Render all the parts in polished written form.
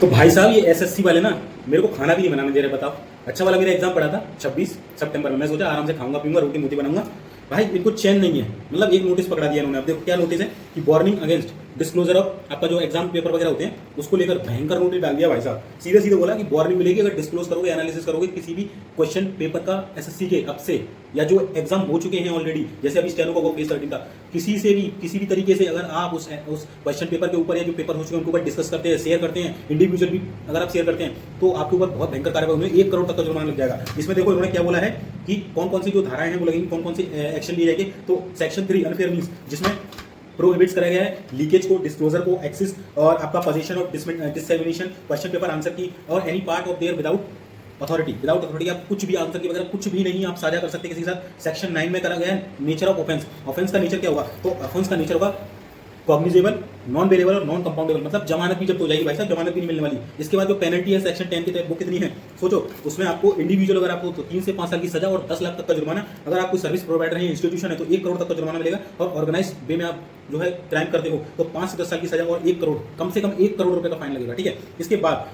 तो भाई साहब ये एसएससी वाले ना मेरे को खाना भी नहीं बनाने दे रहे, बताओ। अच्छा वाला मेरा एग्जाम पड़ा था 26 सितंबर में, मैं सोचा आराम से खाऊंगा पीऊंगा रोटी मोटी बनाऊंगा। भाई इनको चैन नहीं है, मतलब एक नोटिस पकड़ा दिया इन्होंने। अब देखो क्या नोटिस है कि वार्निंग अगेंस्ट डिस्क्लोजर ऑफ आपका जो एग्जाम पेपर वगैरह होते हैं उसको लेकर भयंकर नोटिस डाल दिया भाई साहब। सीधे सीधे बोला कि वार्निंग मिलेगी अगर डिस्क्लोज करोगे, एनालिसिस करोगे किसी भी क्वेश्चन पेपर का एसएससी के अब से, या जो एग्जाम हो चुके हैं ऑलरेडी, जैसे अभी स्टेनो का वो केस 13 था, किसी से भी किसी भी तरीके से अगर आप उस क्वेश्चन पेपर के ऊपर या जो पेपर हो चुके हैं उनके ऊपर डिस्कस करते हैं, शेयर करते हैं, इंडिविजुअल भी अगर आप शेयर करते हैं तो आपके ऊपर बहुत भयंकर कार्रवाई होगी, 1 करोड़ तक का जुर्माना लग जाएगा। इसमें देखो इन्होंने क्या बोला है कि कौन कौन सी जो धाराएं हैं वो लगेंगी, कौन कौन सी एक्शन लिए जाएंगे। तो सेक्शन 3 अनफेयर मीन्स, जिसमें प्रोहिबिट्स कराया गया है लीकेज को, डिस्क्लोजर को, एक्सेस और आपका position of डिससेमिनेशन question paper answer की और any part of their without authority आप कुछ भी आंसर की वगैरह कुछ भी नहीं आप साझा कर सकते किसी के साथ। सेक्शन 9 में करा गया है नेचर ऑफ ऑफेंस। ऑफेंस का नेचर क्या होगा, तो ऑफेंस का नेचर होगा कॉग्निजेबल, नॉन वेरिएबल और नॉन कंपाउंडेबल, मतलब जमानत भी जब हो जाएगी भाई साहब, जमानत भी नहीं मिलने वाली। इसके बाद जो पेनल्टी है सेक्शन 10 के तहत वो कितनी है सोचो, उसमें आपको इंडिविजुअल अगर आपको तो 3 से 5 साल की सजा और 10 लाख तक का जुर्माना। अगर आप कोई सर्विस प्रोवाइडर है, इंस्टीट्यूशन है तो 1 करोड़ तक का जुर्माना मिलेगा, और ऑर्गेनाइज वे में आप जो है क्राइम करते हो तो 5 से 10 साल की सजा और 1 करोड़, कम से कम 1 करोड़ रुपए का फाइन लगेगा, ठीक है। इसके बाद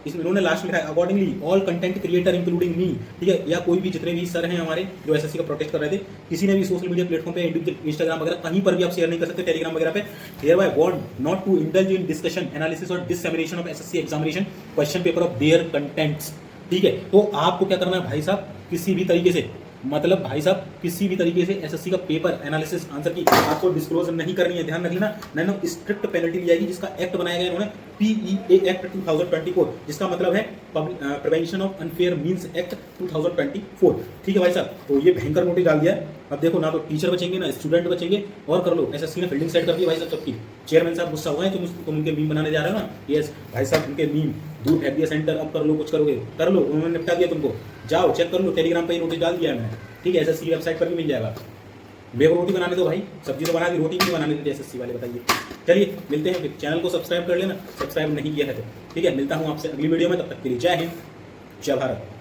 इसमें इन्होंने लास्ट में लिखा है accordingly all content creator including me, ठीक है, या कोई भी जितने भी सर हैं हमारे जो एसएससी का प्रोटेस्ट कर रहे थे, किसी ने भी सोशल मीडिया प्लेटफॉर्म पे, इंस्टाग्राम वगैरह कहीं पर भी आप शेयर नहीं कर सकते, टेलीग्राम वगैरह पे, hereby want not to indulge in discussion, analysis और dissemination of SSC examination question paper of their contents, ठीक है। तो आपको क्या करना है भाई साहब, किसी भी तरीके से, मतलब भाई साहब किसी भी तरीके से एसएससी का पेपर एनालिसिस आंसर की आपको डिस्क्लोज नहीं करनी है, ध्यान रख लेना, नहीं स्ट्रिक्ट पेनल्टी ली जाएगी, जिसका एक्ट बनाया गया इन्होंने पीईए एक्ट 2024, जिसका मतलब है prevention of unfair means act 2024, ठीक है भाई साहब। तो ये भयंकर नोटिस डाल दिया है। अब देखो ना तो टीचर बचेंगे ना स्टूडेंट बचेंगे, और कर लो, एसएससी ने फील्डिंग सेट कर दी भाई साहब सबकी। चेयरमैन साहब गुस्सा हुए हैं, तुम उनके मीम बनाने जा रहे हो ना, यस भाई साहब उनके मीम दूर फेंक दिया सेंटर, अब कर लो कुछ करोगे कर लो, उन्होंने निपटा दिया तुमको, जाओ चेक कर लो, टेलीग्राम पे ही नोटिस डाल दिया है मैंने, ठीक है, एसएससी वेबसाइट पर भी मिल जाएगा। मेरे को रोटी बनाने दो भाई, सब्जी तो बना दी, रोटी भी नहीं बनाने देते एसएससी वाले, बताइए। चलिए मिलते हैं फिर, चैनल को सब्सक्राइब कर लेना, सब्सक्राइब नहीं किया है तो, ठीक है। मिलता हूँ आपसे अगली वीडियो में, तब तक के लिए जय हिंद जय भारत।